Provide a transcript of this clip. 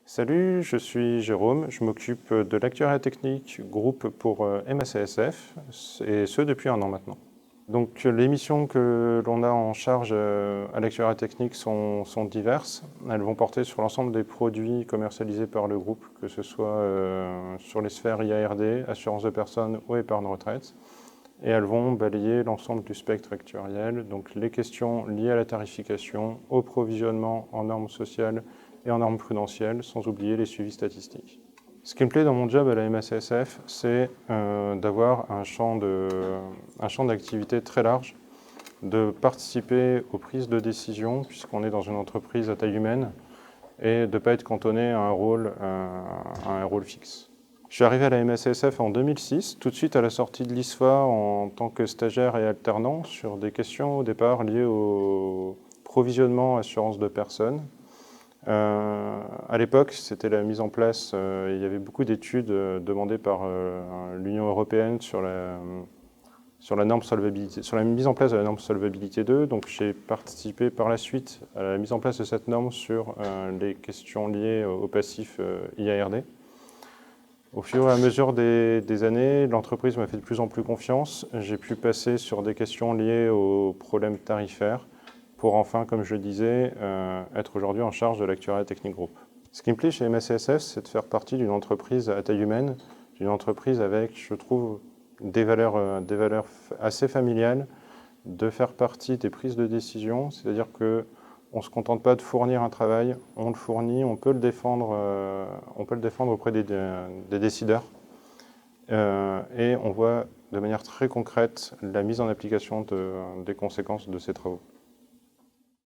Salut, je suis Jérôme, je m'occupe de l'actuariat technique groupe pour MACSF, et ce depuis 1 an maintenant. Donc les missions que l'on a en charge à l'actuariat technique sont diverses. Elles vont porter sur l'ensemble des produits commercialisés par le groupe, que ce soit sur les sphères IARD, assurance de personnes ou épargne retraite. Et elles vont balayer l'ensemble du spectre actuariel, donc les questions liées à la tarification, au provisionnement en normes sociales et en normes prudentielles, sans oublier les suivis statistiques. Ce qui me plaît dans mon job à la MACSF, c'est d'avoir un champ d'activité très large, de participer aux prises de décision, puisqu'on est dans une entreprise à taille humaine, et de ne pas être cantonné à un rôle fixe. Je suis arrivé à la MACSF en 2006, tout de suite à la sortie de l'ISFA en tant que stagiaire et alternant sur des questions au départ liées au provisionnement assurance de personnes. À l'époque, c'était la mise en place, il y avait beaucoup d'études demandées par l'Union européenne sur la norme solvabilité, sur la mise en place de la norme solvabilité 2. Donc j'ai participé par la suite à la mise en place de cette norme sur les questions liées au passif IARD. Au fur et à mesure des années, l'entreprise m'a fait de plus en plus confiance. J'ai pu passer sur des questions liées aux problèmes tarifaires pour enfin, comme je le disais, être aujourd'hui en charge de l'actuariat technique groupe. Ce qui me plaît chez MACSF, c'est de faire partie d'une entreprise à taille humaine, d'une entreprise avec, je trouve, des valeurs assez familiales, de faire partie des prises de décision, c'est-à-dire que on ne se contente pas de fournir un travail, on le fournit, on peut le défendre auprès des décideurs. Et on voit de manière très concrète la mise en application des conséquences de ces travaux.